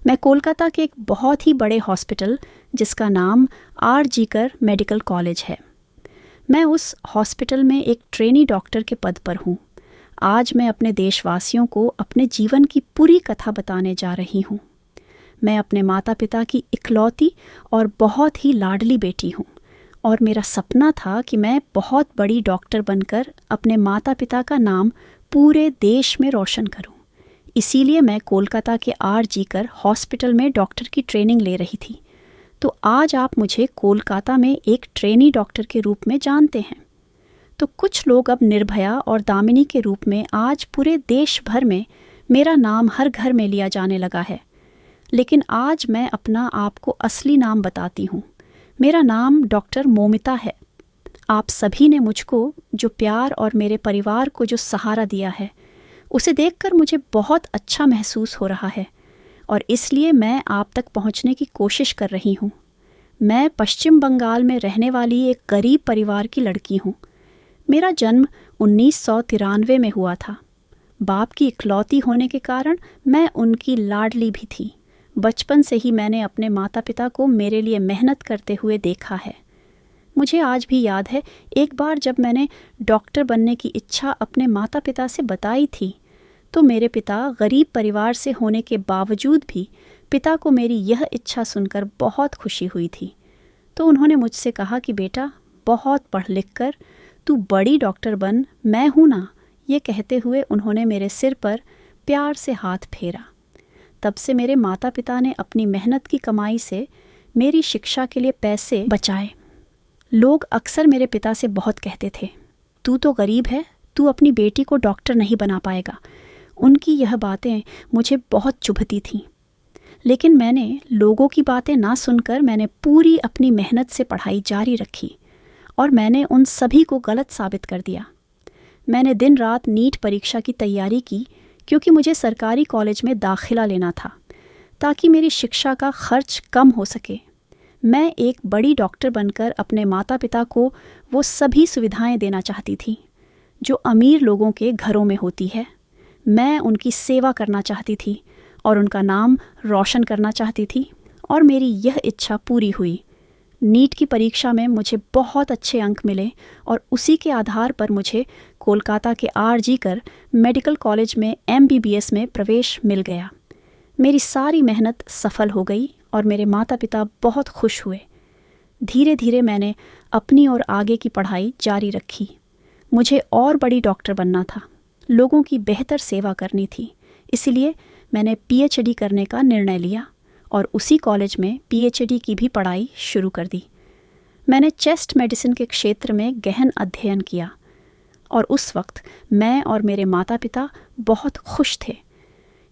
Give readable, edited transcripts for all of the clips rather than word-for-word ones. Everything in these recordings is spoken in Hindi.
मैं कोलकाता के एक बहुत ही बड़े हॉस्पिटल जिसका नाम आर.जी.कर मेडिकल कॉलेज है, मैं उस हॉस्पिटल में एक ट्रेनी डॉक्टर के पद पर हूँ। आज मैं अपने देशवासियों को अपने जीवन की पूरी कथा बताने जा रही हूँ। मैं अपने माता पिता की इकलौती और बहुत ही लाडली बेटी हूँ और मेरा सपना था कि मैं बहुत बड़ी डॉक्टर बनकर अपने माता पिता का नाम पूरे देश में रोशन करूँ। इसीलिए मैं कोलकाता के आर.जी.कर हॉस्पिटल में डॉक्टर की ट्रेनिंग ले रही थी। तो आज आप मुझे कोलकाता में एक ट्रेनी डॉक्टर के रूप में जानते हैं। तो कुछ लोग अब निर्भया और दामिनी के रूप में आज पूरे देश भर में मेरा नाम हर घर में लिया जाने लगा है। लेकिन आज मैं अपना आपको असली नाम बताती हूँ। मेरा नाम डॉक्टर मोमिता है। आप सभी ने मुझको जो प्यार और मेरे परिवार को जो सहारा दिया है, उसे देखकर मुझे बहुत अच्छा महसूस हो रहा है और इसलिए मैं आप तक पहुंचने की कोशिश कर रही हूं। मैं पश्चिम बंगाल में रहने वाली एक गरीब परिवार की लड़की हूं। मेरा जन्म 1993 में हुआ था। बाप की इकलौती होने के कारण मैं उनकी लाडली भी थी। बचपन से ही मैंने अपने माता पिता को मेरे लिए मेहनत करते हुए देखा है। मुझे आज भी याद है, एक बार जब मैंने डॉक्टर बनने की इच्छा अपने माता पिता से बताई थी, तो मेरे पिता गरीब परिवार से होने के बावजूद भी पिता को मेरी यह इच्छा सुनकर बहुत खुशी हुई थी। तो उन्होंने मुझसे कहा कि बेटा, बहुत पढ़ लिख कर तू बड़ी डॉक्टर बन, मैं हूँ ना। ये कहते हुए उन्होंने मेरे सिर पर प्यार से हाथ फेरा। तब से मेरे माता पिता ने अपनी मेहनत की कमाई से मेरी शिक्षा के लिए पैसे बचाए। लोग अक्सर मेरे पिता से बहुत कहते थे, तू तो गरीब है, तू अपनी बेटी को डॉक्टर नहीं बना पाएगा। उनकी यह बातें मुझे बहुत चुभती थीं। लेकिन मैंने लोगों की बातें ना सुनकर मैंने पूरी अपनी मेहनत से पढ़ाई जारी रखी और मैंने उन सभी को गलत साबित कर दिया। मैंने दिन रात नीट परीक्षा की तैयारी की क्योंकि मुझे सरकारी कॉलेज में दाखिला लेना था ताकि मेरी शिक्षा का खर्च कम हो सके। मैं एक बड़ी डॉक्टर बनकर अपने माता पिता को वो सभी सुविधाएं देना चाहती थी जो अमीर लोगों के घरों में होती है। मैं उनकी सेवा करना चाहती थी और उनका नाम रोशन करना चाहती थी और मेरी यह इच्छा पूरी हुई। नीट की परीक्षा में मुझे बहुत अच्छे अंक मिले और उसी के आधार पर मुझे कोलकाता के आर.जी.कर मेडिकल कॉलेज में MBBS में प्रवेश मिल गया। मेरी सारी मेहनत सफल हो गई और मेरे माता पिता बहुत खुश हुए। धीरे धीरे मैंने अपनी और आगे की पढ़ाई जारी रखी। मुझे और बड़ी डॉक्टर बनना था, लोगों की बेहतर सेवा करनी थी। इसलिए मैंने PhD करने का निर्णय लिया और उसी कॉलेज में PhD की भी पढ़ाई शुरू कर दी। मैंने चेस्ट मेडिसिन के क्षेत्र में गहन अध्ययन किया और उस वक्त मैं और मेरे माता पिता बहुत खुश थे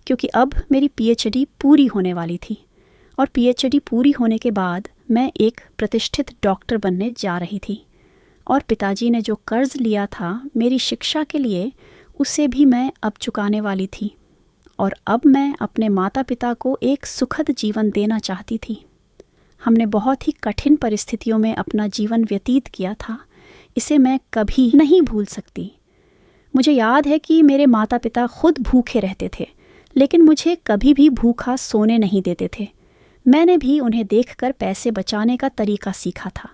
क्योंकि अब मेरी PhD पूरी होने वाली थी और PhD पूरी होने के बाद मैं एक प्रतिष्ठित डॉक्टर बनने जा रही थी और पिताजी ने जो कर्ज लिया था मेरी शिक्षा के लिए, उसे भी मैं अब चुकाने वाली थी और अब मैं अपने माता पिता को एक सुखद जीवन देना चाहती थी। हमने बहुत ही कठिन परिस्थितियों में अपना जीवन व्यतीत किया था। इसे मैं कभी नहीं भूल सकती। मुझे याद है कि मेरे माता पिता खुद भूखे रहते थे, लेकिन मुझे कभी भी भूखा सोने नहीं देते थे। मैंने भी उन्हें देखकर पैसे बचाने का तरीका सीखा था।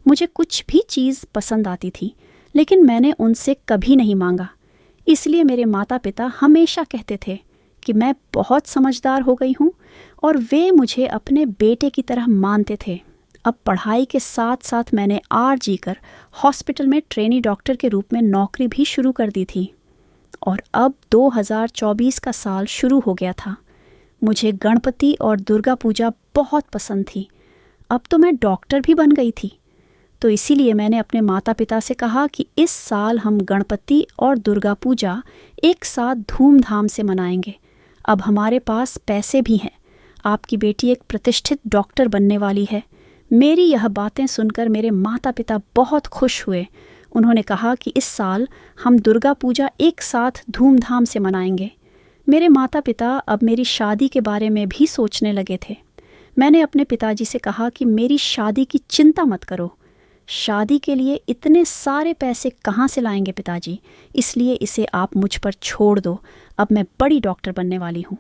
मुझे कुछ भी चीज़ पसंद आती थी, लेकिन मैंने उनसे कभी नहीं मांगा। इसलिए मेरे माता पिता हमेशा कहते थे कि मैं बहुत समझदार हो गई हूँ और वे मुझे अपने बेटे की तरह मानते थे। अब पढ़ाई के साथ साथ मैंने आर.जी.कर हॉस्पिटल में ट्रेनी डॉक्टर के रूप में नौकरी भी शुरू कर दी थी और अब 2024 का साल शुरू हो गया था। मुझे गणपति और दुर्गा पूजा बहुत पसंद थी। अब तो मैं डॉक्टर भी बन गई थी। तो इसीलिए मैंने अपने माता पिता से कहा कि इस साल हम गणपति और दुर्गा पूजा एक साथ धूमधाम से मनाएंगे। अब हमारे पास पैसे भी हैं। आपकी बेटी एक प्रतिष्ठित डॉक्टर बनने वाली है। मेरी यह बातें सुनकर मेरे माता पिता बहुत खुश हुए। उन्होंने कहा कि इस साल हम दुर्गा पूजा एक साथ धूमधाम से मनाएंगे। मेरे माता पिता अब मेरी शादी के बारे में भी सोचने लगे थे। मैंने अपने पिताजी से कहा कि मेरी शादी की चिंता मत करो। शादी के लिए इतने सारे पैसे कहाँ से लाएंगे पिताजी, इसलिए इसे आप मुझ पर छोड़ दो। अब मैं बड़ी डॉक्टर बनने वाली हूँ,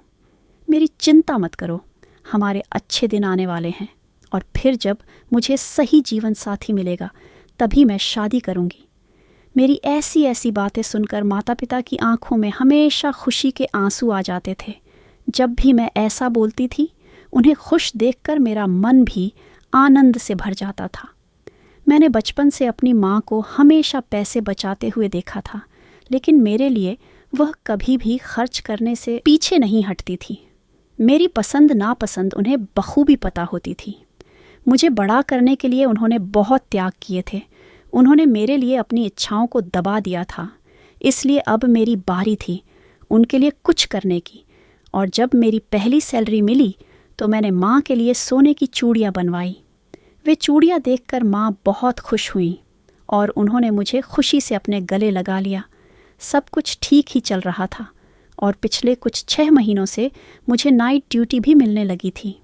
मेरी चिंता मत करो। हमारे अच्छे दिन आने वाले हैं और फिर जब मुझे सही जीवन साथी मिलेगा तभी मैं शादी करूँगी। मेरी ऐसी ऐसी बातें सुनकर माता पिता की आंखों में हमेशा खुशी के आंसू आ जाते थे। जब भी मैं ऐसा बोलती थी उन्हें खुश देखकर मेरा मन भी आनंद से भर जाता था। मैंने बचपन से अपनी माँ को हमेशा पैसे बचाते हुए देखा था, लेकिन मेरे लिए वह कभी भी खर्च करने से पीछे नहीं हटती थी। मेरी पसंद नापसंद उन्हें बखूबी पता होती थी। मुझे बड़ा करने के लिए उन्होंने बहुत त्याग किए थे। उन्होंने मेरे लिए अपनी इच्छाओं को दबा दिया था, इसलिए अब मेरी बारी थी उनके लिए कुछ करने की। और जब मेरी पहली सैलरी मिली तो मैंने माँ के लिए सोने की चूड़ियाँ बनवाई। वे चूड़ियाँ देखकर माँ बहुत खुश हुई और उन्होंने मुझे खुशी से अपने गले लगा लिया। सब कुछ ठीक ही चल रहा था और पिछले कुछ 6 महीनों से मुझे नाइट ड्यूटी भी मिलने लगी थी।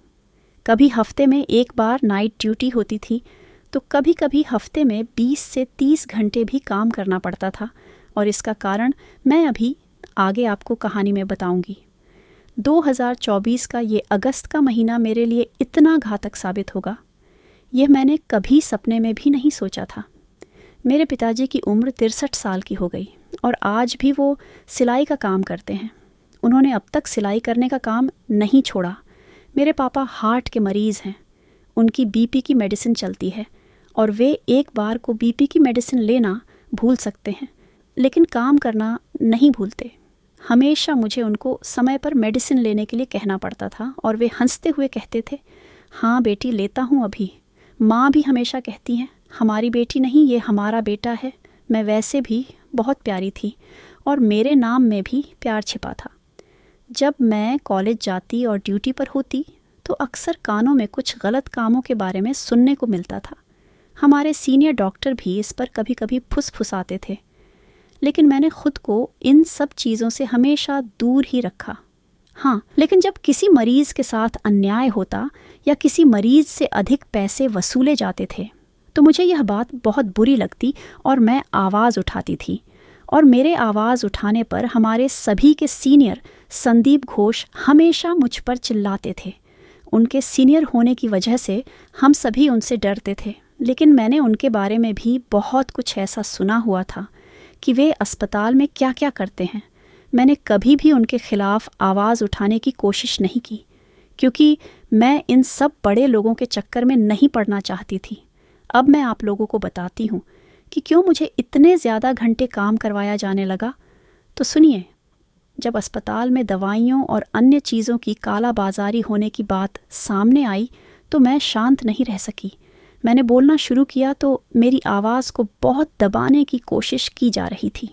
कभी हफ्ते में 1 बार नाइट ड्यूटी होती थी तो कभी कभी हफ्ते में 20 से 30 घंटे भी काम करना पड़ता था, और इसका कारण मैं अभी आगे आपको कहानी में बताऊंगी। 2024 का ये अगस्त का महीना मेरे लिए इतना घातक साबित होगा, यह मैंने कभी सपने में भी नहीं सोचा था। मेरे पिताजी की उम्र 63 साल की हो गई और आज भी वो सिलाई का काम करते हैं। उन्होंने अब तक सिलाई करने का काम नहीं छोड़ा। मेरे पापा हार्ट के मरीज़ हैं। उनकी बीपी की मेडिसिन चलती है और वे एक बार को बीपी की मेडिसिन लेना भूल सकते हैं, लेकिन काम करना नहीं भूलते। हमेशा मुझे उनको समय पर मेडिसिन लेने के लिए कहना पड़ता था और वे हंसते हुए कहते थे, हाँ बेटी लेता हूँ अभी। माँ भी हमेशा कहती हैं, हमारी बेटी नहीं, ये हमारा बेटा है। मैं वैसे भी बहुत प्यारी थी और मेरे नाम में भी प्यार छिपा था। जब मैं कॉलेज जाती और ड्यूटी पर होती तो अक्सर कानों में कुछ गलत कामों के बारे में सुनने को मिलता था। हमारे सीनियर डॉक्टर भी इस पर कभी कभी फुसफुसाते थे, लेकिन मैंने खुद को इन सब चीज़ों से हमेशा दूर ही रखा। हाँ, लेकिन जब किसी मरीज़ के साथ अन्याय होता या किसी मरीज़ से अधिक पैसे वसूले जाते थे तो मुझे यह बात बहुत बुरी लगती और मैं आवाज़ उठाती थी। और मेरे आवाज़ उठाने पर हमारे सभी के सीनियर संदीप घोष हमेशा मुझ पर चिल्लाते थे। उनके सीनियर होने की वजह से हम सभी उनसे डरते थे, लेकिन मैंने उनके बारे में भी बहुत कुछ ऐसा सुना हुआ था कि वे अस्पताल में क्या क्या करते हैं। मैंने कभी भी उनके खिलाफ आवाज़ उठाने की कोशिश नहीं की, क्योंकि मैं इन सब बड़े लोगों के चक्कर में नहीं पड़ना चाहती थी। अब मैं आप लोगों को बताती हूँ कि क्यों मुझे इतने ज़्यादा घंटे काम करवाया जाने लगा। तो सुनिए, जब अस्पताल में दवाइयों और अन्य चीज़ों की कालाबाजारी होने की बात सामने आई तो मैं शांत नहीं रह सकी। मैंने बोलना शुरू किया तो मेरी आवाज़ को बहुत दबाने की कोशिश की जा रही थी।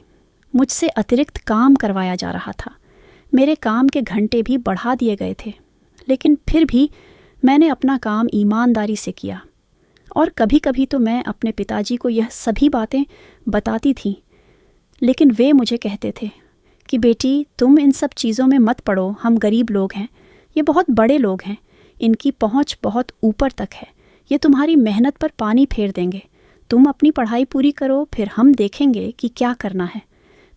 मुझसे अतिरिक्त काम करवाया जा रहा था। मेरे काम के घंटे भी बढ़ा दिए गए थे, लेकिन फिर भी मैंने अपना काम ईमानदारी से किया। और कभी कभी तो मैं अपने पिताजी को यह सभी बातें बताती थी, लेकिन वे मुझे कहते थे कि बेटी तुम इन सब चीज़ों में मत पड़ो, हम गरीब लोग हैं, ये बहुत बड़े लोग हैं, इनकी पहुंच बहुत ऊपर तक है, ये तुम्हारी मेहनत पर पानी फेर देंगे। तुम अपनी पढ़ाई पूरी करो, फिर हम देखेंगे कि क्या करना है।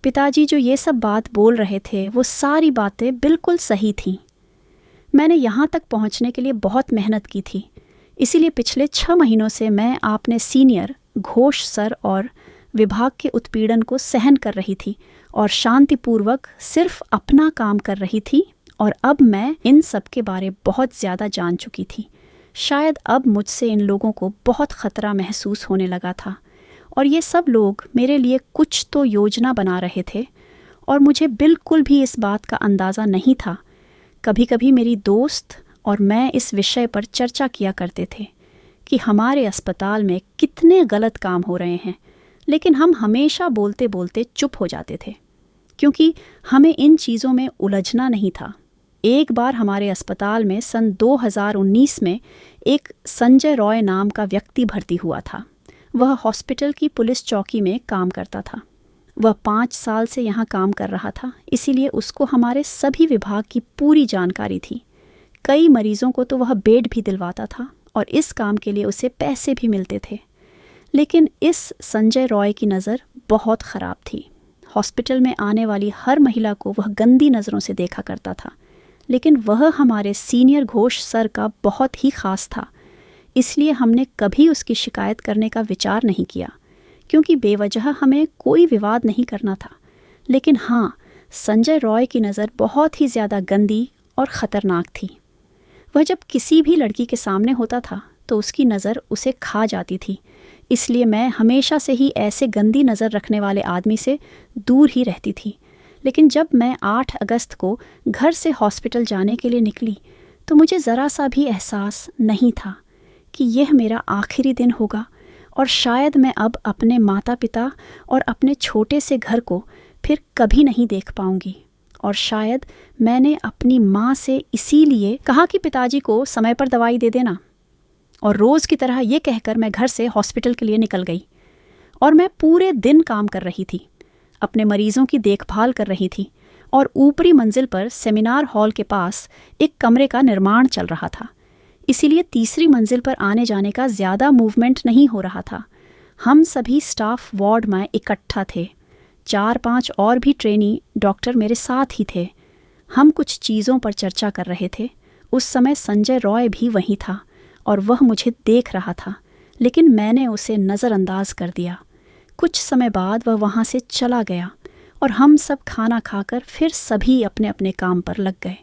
पिताजी जो ये सब बात बोल रहे थे वो सारी बातें बिल्कुल सही थीं। मैंने यहाँ तक पहुँचने के लिए बहुत मेहनत की थी, इसीलिए पिछले 6 महीनों से मैं आपने सीनियर घोष सर और विभाग के उत्पीड़न को सहन कर रही थी और शांतिपूर्वक सिर्फ अपना काम कर रही थी। और अब मैं इन सब के बारे बहुत ज़्यादा जान चुकी थी। शायद अब मुझसे इन लोगों को बहुत ख़तरा महसूस होने लगा था और ये सब लोग मेरे लिए कुछ तो योजना बना रहे थे और मुझे बिल्कुल भी इस बात का अंदाज़ा नहीं था। कभी कभी मेरी दोस्त और मैं इस विषय पर चर्चा किया करते थे कि हमारे अस्पताल में कितने गलत काम हो रहे हैं, लेकिन हम हमेशा बोलते बोलते चुप हो जाते थे क्योंकि हमें इन चीज़ों में उलझना नहीं था। एक बार हमारे अस्पताल में सन 2019 में एक संजय रॉय नाम का व्यक्ति भर्ती हुआ था। वह हॉस्पिटल की पुलिस चौकी में काम करता था। वह 5 साल से यहाँ काम कर रहा था, इसीलिए उसको हमारे सभी विभाग की पूरी जानकारी थी। कई मरीजों को तो वह बेड भी दिलवाता था और इस काम के लिए उसे पैसे भी मिलते थे। लेकिन इस संजय रॉय की नज़र बहुत ख़राब थी। हॉस्पिटल में आने वाली हर महिला को वह गंदी नज़रों से देखा करता था। लेकिन वह हमारे सीनियर घोष सर का बहुत ही ख़ास था, इसलिए हमने कभी उसकी शिकायत करने का विचार नहीं किया, क्योंकि बेवजह हमें कोई विवाद नहीं करना था। लेकिन हाँ, संजय रॉय की नज़र बहुत ही ज़्यादा गंदी और ख़तरनाक थी। वह जब किसी भी लड़की के सामने होता था तो उसकी नज़र उसे खा जाती थी, इसलिए मैं हमेशा से ही ऐसे गंदी नज़र रखने वाले आदमी से दूर ही रहती थी। लेकिन जब मैं 8 अगस्त को घर से हॉस्पिटल जाने के लिए निकली तो मुझे ज़रा सा भी एहसास नहीं था कि यह मेरा आखिरी दिन होगा और शायद मैं अब अपने माता पिता और अपने छोटे से घर को फिर कभी नहीं देख पाऊंगी। और शायद मैंने अपनी माँ से इसीलिए कहा कि पिताजी को समय पर दवाई दे देना, और रोज़ की तरह ये कहकर मैं घर से हॉस्पिटल के लिए निकल गई। और मैं पूरे दिन काम कर रही थी, अपने मरीज़ों की देखभाल कर रही थी, और ऊपरी मंजिल पर सेमिनार हॉल के पास एक कमरे का निर्माण चल रहा था, इसीलिए तीसरी मंजिल पर आने जाने का ज़्यादा मूवमेंट नहीं हो रहा था। हम सभी स्टाफ वार्ड में इकट्ठा थे। 4-5 और भी ट्रेनी डॉक्टर मेरे साथ ही थे। हम कुछ चीज़ों पर चर्चा कर रहे थे। उस समय संजय रॉय भी वहीं था और वह मुझे देख रहा था, लेकिन मैंने उसे नज़रअंदाज कर दिया। कुछ समय बाद वह वहाँ से चला गया और हम सब खाना खाकर फिर सभी अपने अपने काम पर लग गए।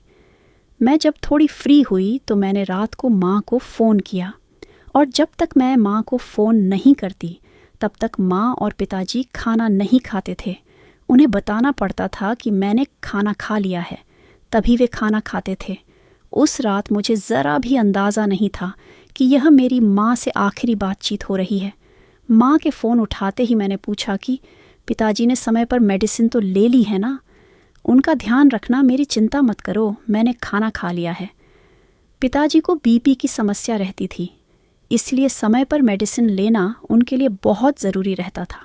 मैं जब थोड़ी फ्री हुई तो मैंने रात को माँ को फ़ोन किया, और जब तक मैं माँ को फ़ोन नहीं करती तब तक माँ और पिताजी खाना नहीं खाते थे। उन्हें बताना पड़ता था कि मैंने खाना खा लिया है, तभी वे खाना खाते थे। उस रात मुझे ज़रा भी अंदाज़ा नहीं था कि यह मेरी माँ से आखिरी बातचीत हो रही है। माँ के फ़ोन उठाते ही मैंने पूछा कि पिताजी ने समय पर मेडिसिन तो ले ली है ना? उनका ध्यान रखना, मेरी चिंता मत करो, मैंने खाना खा लिया है। पिताजी को बीपी की समस्या रहती थी, इसलिए समय पर मेडिसिन लेना उनके लिए बहुत ज़रूरी रहता था।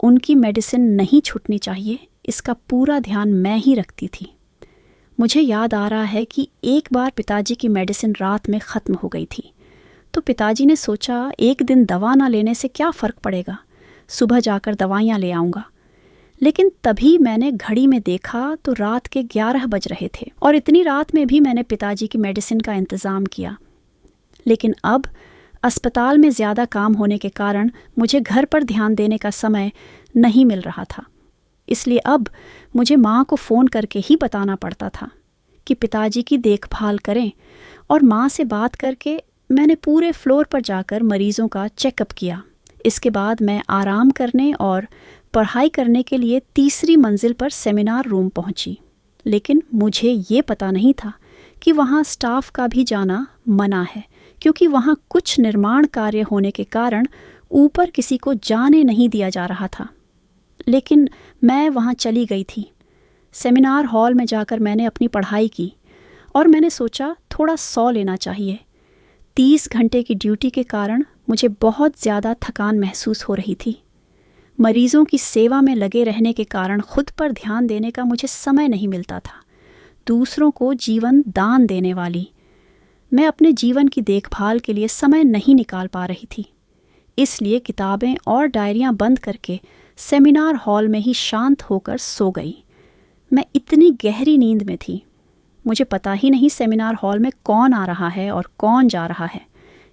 उनकी मेडिसिन नहीं छूटनी चाहिए, इसका पूरा ध्यान मैं ही रखती थी। मुझे याद आ रहा है कि एक बार पिताजी की मेडिसिन रात में ख़त्म हो गई थी, तो पिताजी ने सोचा एक दिन दवा ना लेने से क्या फ़र्क पड़ेगा, सुबह जाकर दवाइयाँ ले आऊँगा। लेकिन तभी मैंने घड़ी में देखा तो रात के 11 बज रहे थे, और इतनी रात में भी मैंने पिताजी की मेडिसिन का इंतज़ाम किया। लेकिन अब अस्पताल में ज़्यादा काम होने के कारण मुझे घर पर ध्यान देने का समय नहीं मिल रहा था, इसलिए अब मुझे माँ को फ़ोन करके ही बताना पड़ता था कि पिताजी की देखभाल करें। और माँ से बात करके मैंने पूरे फ्लोर पर जाकर मरीज़ों का चेकअप किया। इसके बाद मैं आराम करने और पढ़ाई करने के लिए तीसरी मंजिल पर सेमिनार रूम पहुंची। लेकिन मुझे ये पता नहीं था कि वहाँ स्टाफ का भी जाना मना है, क्योंकि वहाँ कुछ निर्माण कार्य होने के कारण ऊपर किसी को जाने नहीं दिया जा रहा था। लेकिन मैं वहाँ चली गई थी। सेमिनार हॉल में जाकर मैंने अपनी पढ़ाई की और मैंने सोचा थोड़ा सौ लेना चाहिए। 30 घंटे की ड्यूटी के कारण मुझे बहुत ज़्यादा थकान महसूस हो रही थी। मरीज़ों की सेवा में लगे रहने के कारण खुद पर ध्यान देने का मुझे समय नहीं मिलता था। दूसरों को जीवन दान देने वाली मैं अपने जीवन की देखभाल के लिए समय नहीं निकाल पा रही थी, इसलिए किताबें और डायरियां बंद करके सेमिनार हॉल में ही शांत होकर सो गई। मैं इतनी गहरी नींद में थी, मुझे पता ही नहीं सेमिनार हॉल में कौन आ रहा है और कौन जा रहा है,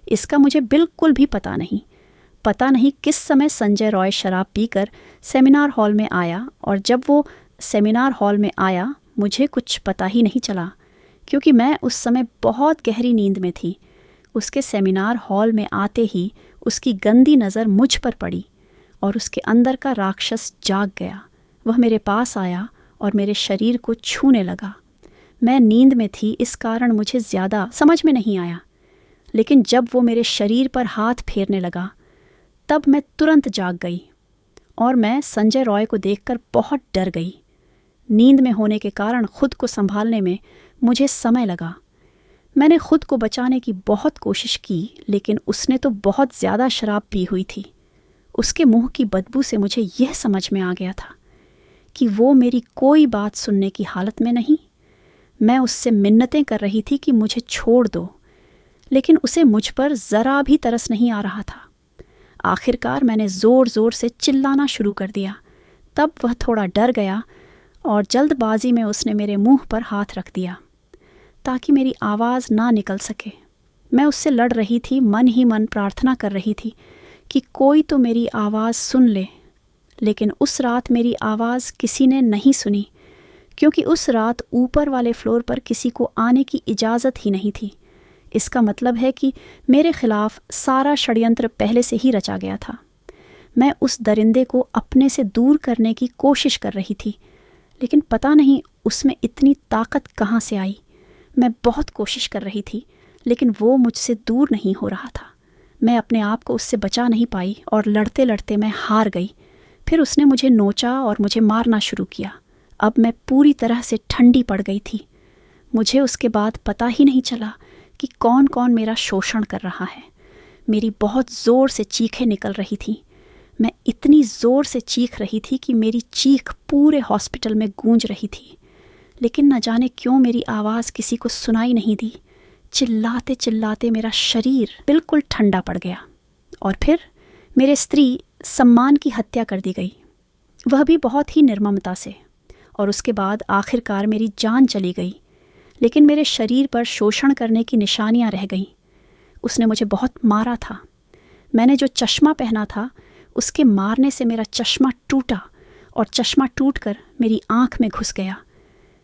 इसका मुझे बिल्कुल भी पता नहीं। पता नहीं किस समय संजय रॉय शराब पीकर सेमिनार हॉल में आया, और जब वो सेमिनार हॉल में आया मुझे कुछ पता ही नहीं चला, क्योंकि मैं उस समय बहुत गहरी नींद में थी। उसके सेमिनार हॉल में आते ही उसकी गंदी नज़र मुझ पर पड़ी और उसके अंदर का राक्षस जाग गया। वह मेरे पास आया और मेरे शरीर को छूने लगा। मैं नींद में थी, इस कारण मुझे ज़्यादा समझ में नहीं आया, लेकिन जब वो मेरे शरीर पर हाथ फेरने लगा तब मैं तुरंत जाग गई और मैं संजय रॉय को देखकर बहुत डर गई। नींद में होने के कारण खुद को संभालने में मुझे समय लगा। मैंने खुद को बचाने की बहुत कोशिश की, लेकिन उसने तो बहुत ज़्यादा शराब पी हुई थी। उसके मुंह की बदबू से मुझे यह समझ में आ गया था कि वो मेरी कोई बात सुनने की हालत में नहीं। मैं उससे मिन्नतें कर रही थी कि मुझे छोड़ दो, लेकिन उसे मुझ पर ज़रा भी तरस नहीं आ रहा था। आखिरकार मैंने ज़ोर ज़ोर से चिल्लाना शुरू कर दिया। तब वह थोड़ा डर गया और जल्दबाजी में उसने मेरे मुंह पर हाथ रख दिया। ताकि मेरी आवाज़ ना निकल सके। मैं उससे लड़ रही थी, मन ही मन प्रार्थना कर रही थी कि कोई तो मेरी आवाज़ सुन ले। लेकिन उस रात मेरी आवाज़ किसी ने नहीं सुनी, क्योंकि उस रात ऊपर वाले फ्लोर पर किसी को आने की इजाज़त ही नहीं थी। इसका मतलब है कि मेरे खिलाफ सारा षड्यंत्र पहले से ही रचा गया था। मैं उस दरिंदे को अपने से दूर करने की कोशिश कर रही थी, लेकिन पता नहीं उसमें इतनी ताकत कहाँ से आई। मैं बहुत कोशिश कर रही थी, लेकिन वो मुझसे दूर नहीं हो रहा था। मैं अपने आप को उससे बचा नहीं पाई और लड़ते लड़ते मैं हार गई। फिर उसने मुझे नोचा और मुझे मारना शुरू किया। अब मैं पूरी तरह से ठंडी पड़ गई थी। मुझे उसके बाद पता ही नहीं चला कि कौन कौन मेरा शोषण कर रहा है। मेरी बहुत ज़ोर से चीखें निकल रही थीं। मैं इतनी ज़ोर से चीख रही थी कि मेरी चीख पूरे हॉस्पिटल में गूंज रही थी। लेकिन न जाने क्यों मेरी आवाज़ किसी को सुनाई नहीं दी। चिल्लाते चिल्लाते मेरा शरीर बिल्कुल ठंडा पड़ गया और फिर मेरे स्त्री सम्मान की हत्या कर दी गई, वह भी बहुत ही निर्ममता से। और उसके बाद आखिरकार मेरी जान चली गई, लेकिन मेरे शरीर पर शोषण करने की निशानियां रह गईं। उसने मुझे बहुत मारा था। मैंने जो चश्मा पहना था उसके मारने से मेरा चश्मा टूटा और चश्मा टूटकर मेरी आँख में घुस गया।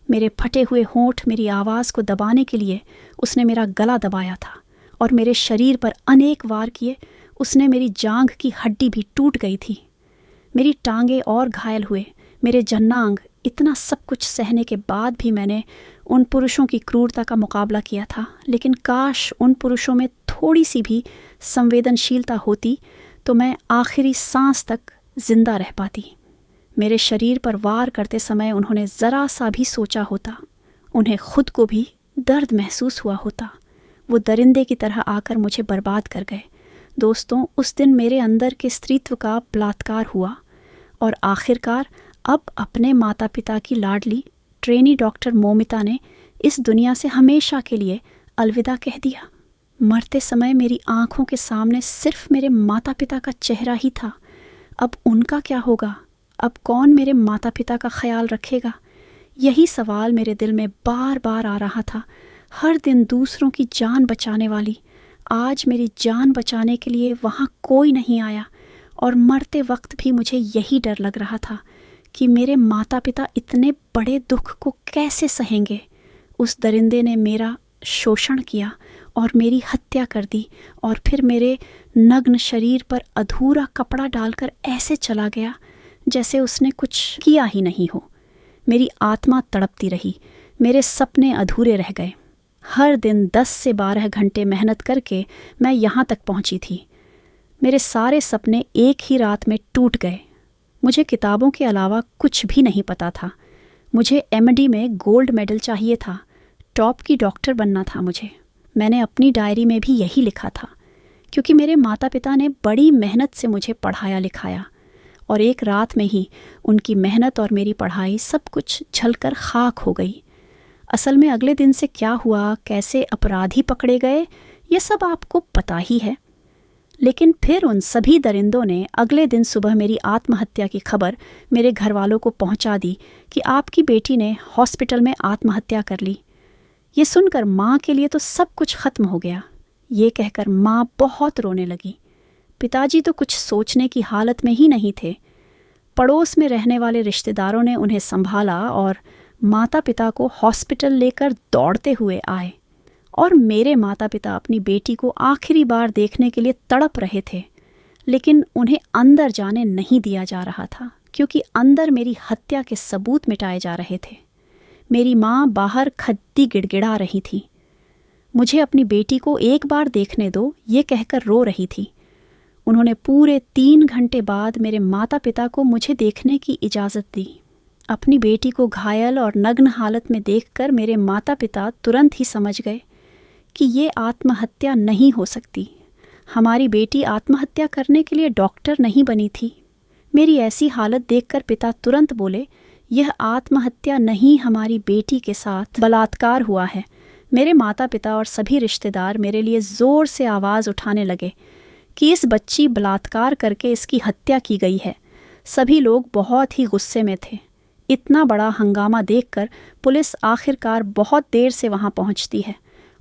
मेरे फटे हुए होंठ मेरी आवाज़ को दबाने के लिए उसने मेरा गला दबाया था और मेरे शरीर पर अनेक वार किए। उसने मेरी जांघ की हड्डी भी टूट गई थी। मेरी टांगें और घायल हुए, मेरे जन्नांग। इतना सब कुछ सहने के बाद भी मैंने उन पुरुषों की क्रूरता का मुकाबला किया था। लेकिन काश उन पुरुषों में थोड़ी सी भी संवेदनशीलता होती तो मैं आखिरी सांस तक जिंदा रह पाती। मेरे शरीर पर वार करते समय उन्होंने ज़रा सा भी सोचा होता, उन्हें खुद को भी दर्द महसूस हुआ होता। वो दरिंदे की तरह आकर मुझे बर्बाद कर गए। दोस्तों, उस दिन मेरे अंदर के स्त्रीत्व का बलात्कार हुआ और आखिरकार अब अपने माता पिता की लाडली ट्रेनी डॉक्टर मोमिता ने इस दुनिया से हमेशा के लिए अलविदा कह दिया। मरते समय मेरी आंखों के सामने सिर्फ मेरे माता पिता का चेहरा ही था। अब उनका क्या होगा? अब कौन मेरे माता पिता का ख्याल रखेगा? यही सवाल मेरे दिल में बार बार आ रहा था। हर दिन दूसरों की जान बचाने वाली, आज मेरी जान बचाने के लिए वहाँ कोई नहीं आया। और मरते वक्त भी मुझे यही डर लग रहा था कि मेरे माता पिता इतने बड़े दुख को कैसे सहेंगे। उस दरिंदे ने मेरा शोषण किया और मेरी हत्या कर दी और फिर मेरे नग्न शरीर पर अधूरा कपड़ा डालकर ऐसे चला गया जैसे उसने कुछ किया ही नहीं हो। मेरी आत्मा तड़पती रही, मेरे सपने अधूरे रह गए। हर दिन 10 से 12 घंटे मेहनत करके मैं यहाँ तक पहुँची थी। मेरे सारे सपने एक ही रात में टूट गए। मुझे किताबों के अलावा कुछ भी नहीं पता था। मुझे MD में गोल्ड मेडल चाहिए था, टॉप की डॉक्टर बनना था मुझे। मैंने अपनी डायरी में भी यही लिखा था, क्योंकि मेरे माता पिता ने बड़ी मेहनत से मुझे पढ़ाया लिखाया और एक रात में ही उनकी मेहनत और मेरी पढ़ाई सब कुछ झलकर खाक हो गई। असल में अगले दिन से क्या हुआ, कैसे अपराधी पकड़े गए, ये सब आपको पता ही है। लेकिन फिर उन सभी दरिंदों ने अगले दिन सुबह मेरी आत्महत्या की खबर मेरे घर वालों को पहुंचा दी कि आपकी बेटी ने हॉस्पिटल में आत्महत्या कर ली। ये सुनकर माँ के लिए तो सब कुछ खत्म हो गया। ये कहकर माँ बहुत रोने लगी। पिताजी तो कुछ सोचने की हालत में ही नहीं थे। पड़ोस में रहने वाले रिश्तेदारों ने उन्हें संभाला और माता पिता को हॉस्पिटल लेकर दौड़ते हुए आए। और मेरे माता पिता अपनी बेटी को आखिरी बार देखने के लिए तड़प रहे थे, लेकिन उन्हें अंदर जाने नहीं दिया जा रहा था, क्योंकि अंदर मेरी हत्या के सबूत मिटाए जा रहे थे। मेरी माँ बाहर खद्दी गिड़गिड़ा रही थी। मुझे अपनी बेटी को एक बार देखने दो, ये कहकर रो रही थी। उन्होंने पूरे 3 घंटे बाद मेरे माता पिता को मुझे देखने की इजाज़त दी। अपनी बेटी को घायल और नग्न हालत में देखकर मेरे माता पिता तुरंत ही समझ गए कि ये आत्महत्या नहीं हो सकती। हमारी बेटी आत्महत्या करने के लिए डॉक्टर नहीं बनी थी। मेरी ऐसी हालत देखकर पिता तुरंत बोले, यह आत्महत्या नहीं, हमारी बेटी के साथ बलात्कार हुआ है। मेरे माता पिता और सभी रिश्तेदार मेरे लिए ज़ोर से आवाज़ उठाने लगे कि इस बच्ची बलात्कार करके इसकी हत्या की गई है। सभी लोग बहुत ही गुस्से में थे। इतना बड़ा हंगामा देखकर पुलिस आखिरकार बहुत देर से वहां पहुंचती है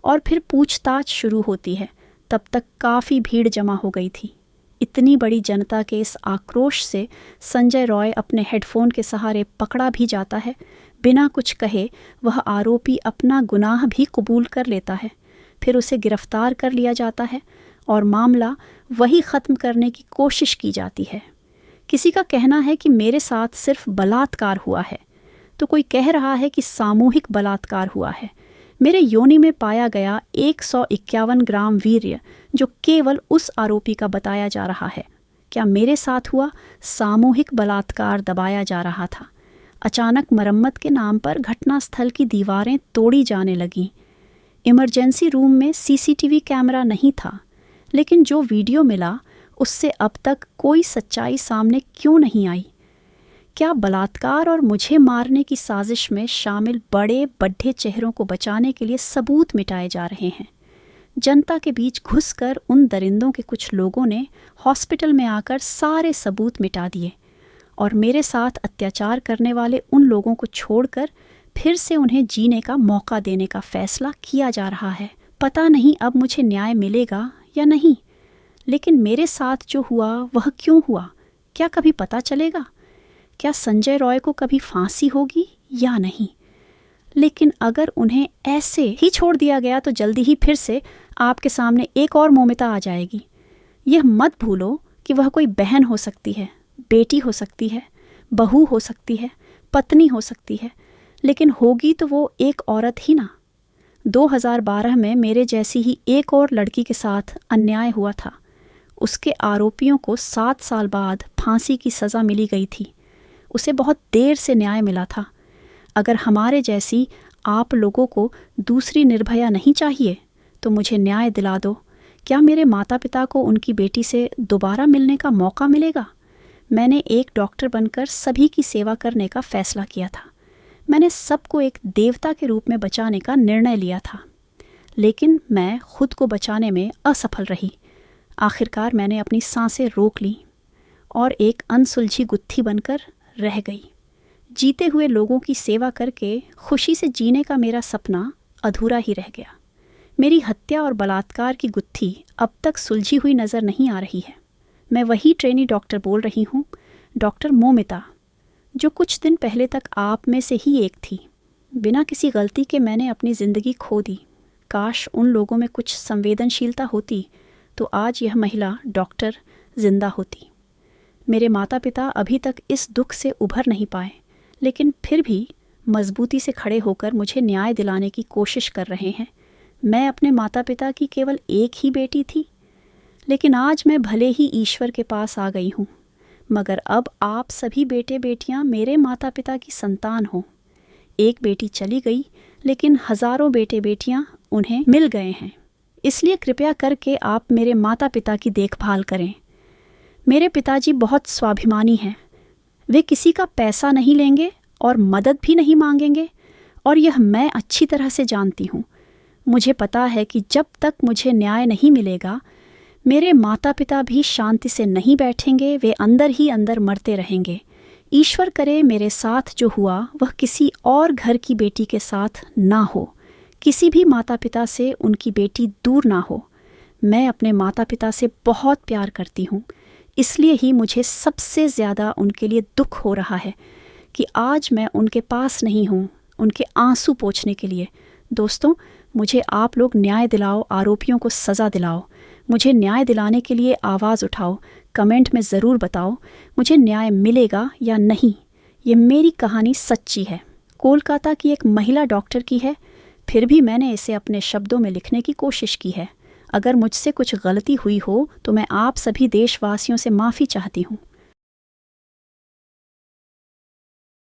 और फिर पूछताछ शुरू होती है। तब तक काफ़ी भीड़ जमा हो गई थी। इतनी बड़ी जनता के इस आक्रोश से संजय रॉय अपने हेडफोन के सहारे पकड़ा भी जाता है। बिना कुछ कहे वह आरोपी अपना गुनाह भी कबूल कर लेता है। फिर उसे गिरफ्तार कर लिया जाता है और मामला वही ख़त्म करने की कोशिश की जाती है। किसी का कहना है कि मेरे साथ सिर्फ बलात्कार हुआ है, तो कोई कह रहा है कि सामूहिक बलात्कार हुआ है। मेरे योनि में पाया गया 151 ग्राम वीर्य जो केवल उस आरोपी का बताया जा रहा है। क्या मेरे साथ हुआ सामूहिक बलात्कार दबाया जा रहा था? अचानक मरम्मत के नाम पर घटनास्थल की दीवारें तोड़ी जाने लगीं। इमरजेंसी रूम में सीसीटीवी कैमरा नहीं था, लेकिन जो वीडियो मिला उससे अब तक कोई सच्चाई सामने क्यों नहीं आई? क्या बलात्कार और मुझे मारने की साजिश में शामिल बड़े बड्ढे चेहरों को बचाने के लिए सबूत मिटाए जा रहे हैं? जनता के बीच घुसकर उन दरिंदों के कुछ लोगों ने हॉस्पिटल में आकर सारे सबूत मिटा दिए और मेरे साथ अत्याचार करने वाले उन लोगों को छोड़कर फिर से उन्हें जीने का मौका देने का फैसला किया जा रहा है। पता नहीं अब मुझे न्याय मिलेगा या नहीं, लेकिन मेरे साथ जो हुआ वह क्यों हुआ, क्या कभी पता चलेगा? क्या संजय रॉय को कभी फांसी होगी या नहीं? लेकिन अगर उन्हें ऐसे ही छोड़ दिया गया तो जल्दी ही फिर से आपके सामने एक और मौमिता आ जाएगी। यह मत भूलो कि वह कोई बहन हो सकती है, बेटी हो सकती है, बहू हो सकती है, पत्नी हो सकती है, लेकिन होगी तो वो एक औरत ही ना। 2012 में मेरे जैसी ही एक और लड़की के साथ अन्याय हुआ था। उसके आरोपियों को 7 साल बाद फांसी की सज़ा मिली गई थी। उसे बहुत देर से न्याय मिला था। अगर हमारे जैसी आप लोगों को दूसरी निर्भया नहीं चाहिए तो मुझे न्याय दिला दो। क्या मेरे माता पिता को उनकी बेटी से दोबारा मिलने का मौका मिलेगा? मैंने एक डॉक्टर बनकर सभी की सेवा करने का फैसला किया था। मैंने सबको एक देवता के रूप में बचाने का निर्णय लिया था, लेकिन मैं खुद को बचाने में असफल रही। आखिरकार मैंने अपनी सांसें रोक लीं और एक अनसुलझी गुत्थी बनकर रह गई। जीते हुए लोगों की सेवा करके खुशी से जीने का मेरा सपना अधूरा ही रह गया। मेरी हत्या और बलात्कार की गुत्थी अब तक सुलझी हुई नज़र नहीं आ रही है। मैं वही ट्रेनी डॉक्टर बोल रही हूँ, डॉक्टर मौमिता, जो कुछ दिन पहले तक आप में से ही एक थी। बिना किसी गलती के मैंने अपनी ज़िंदगी खो दी। काश उन लोगों में कुछ संवेदनशीलता होती तो आज यह महिला डॉक्टर जिंदा होती। मेरे माता पिता अभी तक इस दुख से उभर नहीं पाए, लेकिन फिर भी मजबूती से खड़े होकर मुझे न्याय दिलाने की कोशिश कर रहे हैं। मैं अपने माता पिता की केवल एक ही बेटी थी, लेकिन आज मैं भले ही ईश्वर के पास आ गई हूँ, मगर अब आप सभी बेटे बेटियाँ मेरे माता पिता की संतान हो। एक बेटी चली गई, लेकिन हज़ारों बेटे बेटियाँ उन्हें मिल गए हैं। इसलिए कृपया करके आप मेरे माता पिता की देखभाल करें। मेरे पिताजी बहुत स्वाभिमानी हैं। वे किसी का पैसा नहीं लेंगे और मदद भी नहीं मांगेंगे, और यह मैं अच्छी तरह से जानती हूँ। मुझे पता है कि जब तक मुझे न्याय नहीं मिलेगा, मेरे माता पिता भी शांति से नहीं बैठेंगे, वे अंदर ही अंदर मरते रहेंगे। ईश्वर करे मेरे साथ जो हुआ वह किसी और घर की बेटी के साथ ना हो, किसी भी माता पिता से उनकी बेटी दूर ना हो। मैं अपने माता पिता से बहुत प्यार करती हूँ, इसलिए ही मुझे सबसे ज़्यादा उनके लिए दुख हो रहा है कि आज मैं उनके पास नहीं हूँ उनके आंसू पोंछने के लिए। दोस्तों, मुझे आप लोग न्याय दिलाओ, आरोपियों को सज़ा दिलाओ। मुझे न्याय दिलाने के लिए आवाज़ उठाओ। कमेंट में ज़रूर बताओ मुझे न्याय मिलेगा या नहीं। ये मेरी कहानी सच्ची है, कोलकाता की एक महिला डॉक्टर की है, फिर भी मैंने इसे अपने शब्दों में लिखने की कोशिश की है। अगर मुझसे कुछ गलती हुई हो तो मैं आप सभी देशवासियों से माफ़ी चाहती हूँ।